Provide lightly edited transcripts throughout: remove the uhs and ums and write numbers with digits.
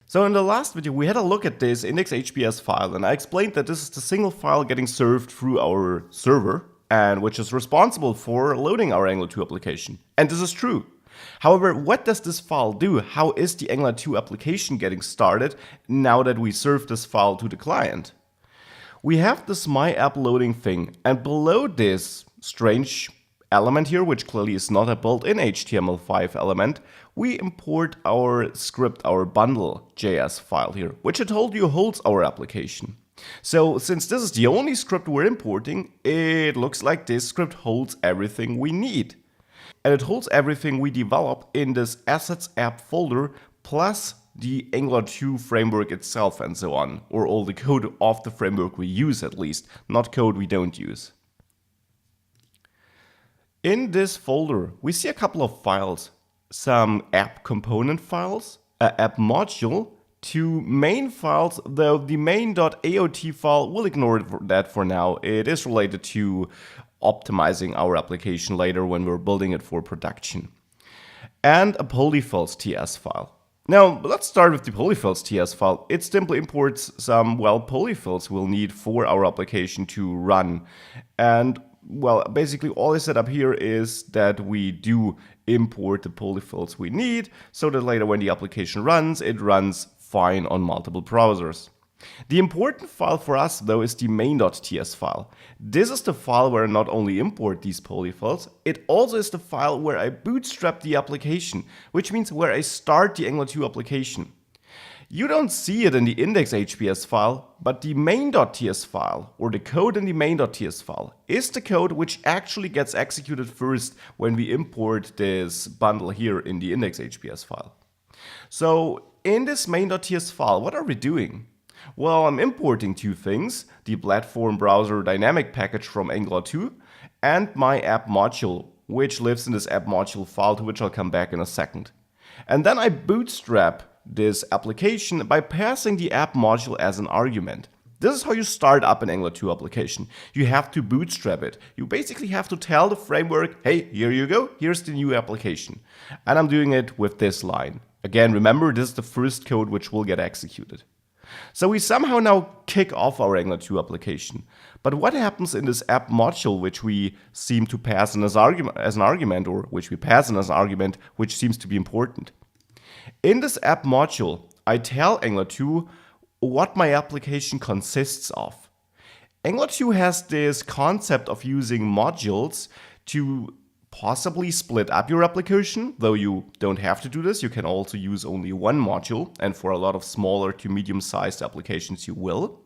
So in the last video, we had a look at this index.hps file, and I explained that this is the single file getting served through our server, and which is responsible for loading our Angular 2 application. And this is true. However, what does this file do? How is the Angular 2 application getting started now that we serve this file to the client? We have this my app loading thing, and below this strange element here, which clearly is not a built-in HTML5 element, we import our script, our bundle.js file here, which I told you holds our application. So since this is the only script we're importing, it looks like this script holds everything we need. And it holds everything we develop in this assets app folder, plus the Angular 2 framework itself and so on, or all the code of the framework we use at least, not code we don't use. In this folder, we see a couple of files, some app component files, an app module, two main files, though the main.aot file, we'll ignore that for now. It is related to optimizing our application later when we're building it for production. And a polyfills TS file. Now, let's start with the polyfills TS file. It simply imports some, polyfills we'll need for our application to run. And basically all I set up here is that we do import the polyfills we need so that later when the application runs, it runs fine on multiple browsers. The important file for us though is the main.ts file. This is the file where I not only import these polyfills, it also is the file where I bootstrap the application, which means where I start the Angular 2 application. You don't see it in the index.hps file, but the main.ts file, or the code in the main.ts file, is the code which actually gets executed first when we import this bundle here in the index.hps file. So in this main.ts file, what are we doing? Well, I'm importing two things, the platform browser dynamic package from Angular 2 and my app module, which lives in this app module file, to which I'll come back in a second. And then I bootstrap this application by passing the app module as an argument. This is how you start up an Angular 2 application. You have to bootstrap it. You basically have to tell the framework, hey, here you go, here's the new application. And I'm doing it with this line. Again, remember, this is the first code which will get executed. So we somehow now kick off our Angular 2 application. But what happens in this app module which we seem to pass in as an argument, or which we pass in as an argument, which seems to be important? In this app module, I tell Angular 2 what my application consists of. Angular 2 has this concept of using modules to possibly split up your application, though you don't have to do this. You can also use only one module, and for a lot of smaller to medium-sized applications you will.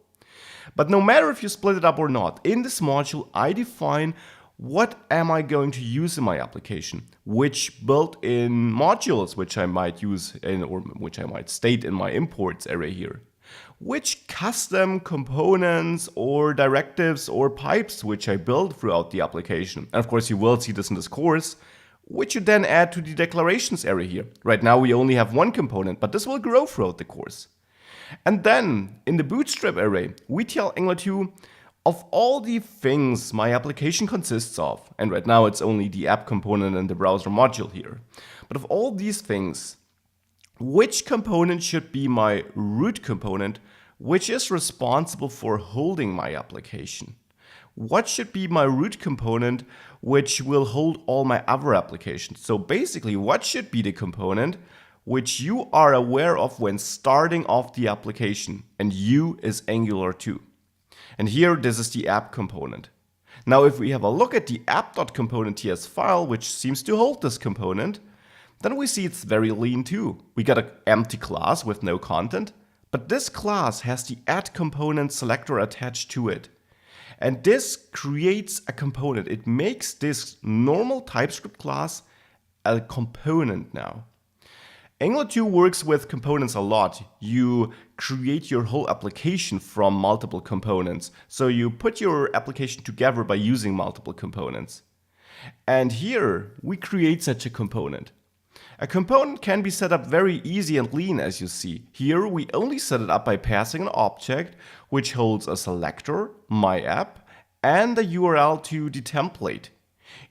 But no matter if you split it up or not, in this module I define what am I going to use in my application, which built-in modules which I might use in, or which I might state in my imports area here, which custom components or directives or pipes which I build throughout the application. And of course you will see this in this course, which you then add to the declarations area here. Right now we only have one component, but this will grow throughout the course. And then in the bootstrap array, we tell Angular 2 of all the things my application consists of, and right now it's only the app component and the browser module here, but of all these things, which component should be my root component, which is responsible for holding my application? What should be my root component, which will hold all my other applications? So basically, what should be the component which you are aware of when starting off the application? And you is Angular 2. And here, this is the app component. Now, if we have a look at the app.component.ts file, which seems to hold this component, then we see it's very lean too. We got an empty class with no content, but this class has the add component selector attached to it. And this creates a component. It makes this normal TypeScript class a component now. Angular 2 works with components a lot. You create your whole application from multiple components. So you put your application together by using multiple components. And here we create such a component. A component can be set up very easy and lean, as you see. Here we only set it up by passing an object which holds a selector, my app, and a URL to the template.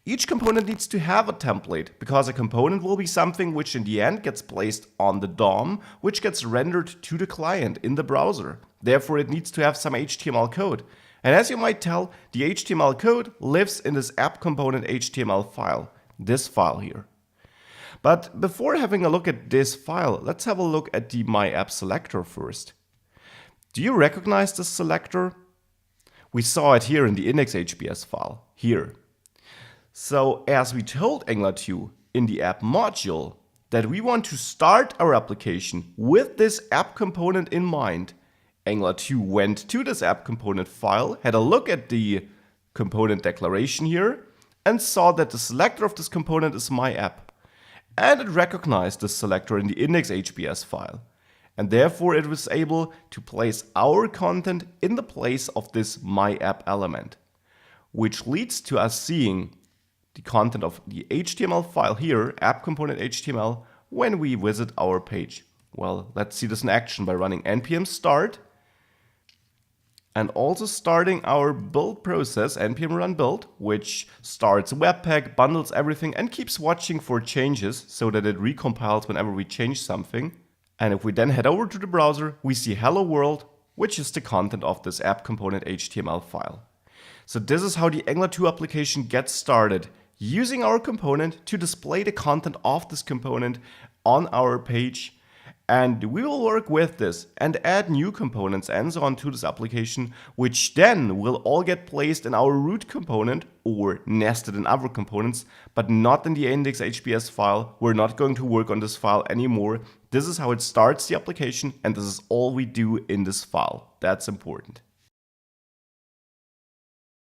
Each component needs to have a template, because a component will be something which in the end gets placed on the DOM, which gets rendered to the client in the browser. Therefore, it needs to have some HTML code. And as you might tell, the HTML code lives in this app component HTML file, this file here. But before having a look at this file, let's have a look at the My App selector first. Do you recognize this selector? We saw it here in the index.hbs file, here. So as we told Angular 2 in the app module that we want to start our application with this app component in mind, Angular 2 went to this app component file, had a look at the component declaration here, and saw that the selector of this component is my app. And it recognized this selector in the index.hbs file. And therefore it was able to place our content in the place of this my app element, which leads to us seeing the content of the HTML file here, app component HTML, when we visit our page. Well, let's see this in action by running npm start and also starting our build process, npm run build, which starts Webpack, bundles everything, and keeps watching for changes so that it recompiles whenever we change something. And if we then head over to the browser, we see hello world, which is the content of this app component HTML file. So this is how the Angular 2 application gets started, using our component to display the content of this component on our page. And we will work with this and add new components and so on to this application, which then will all get placed in our root component or nested in other components, but not in the index.hbs file. We're not going to work on this file anymore. This is how it starts the application, and this is all we do in this file. That's important.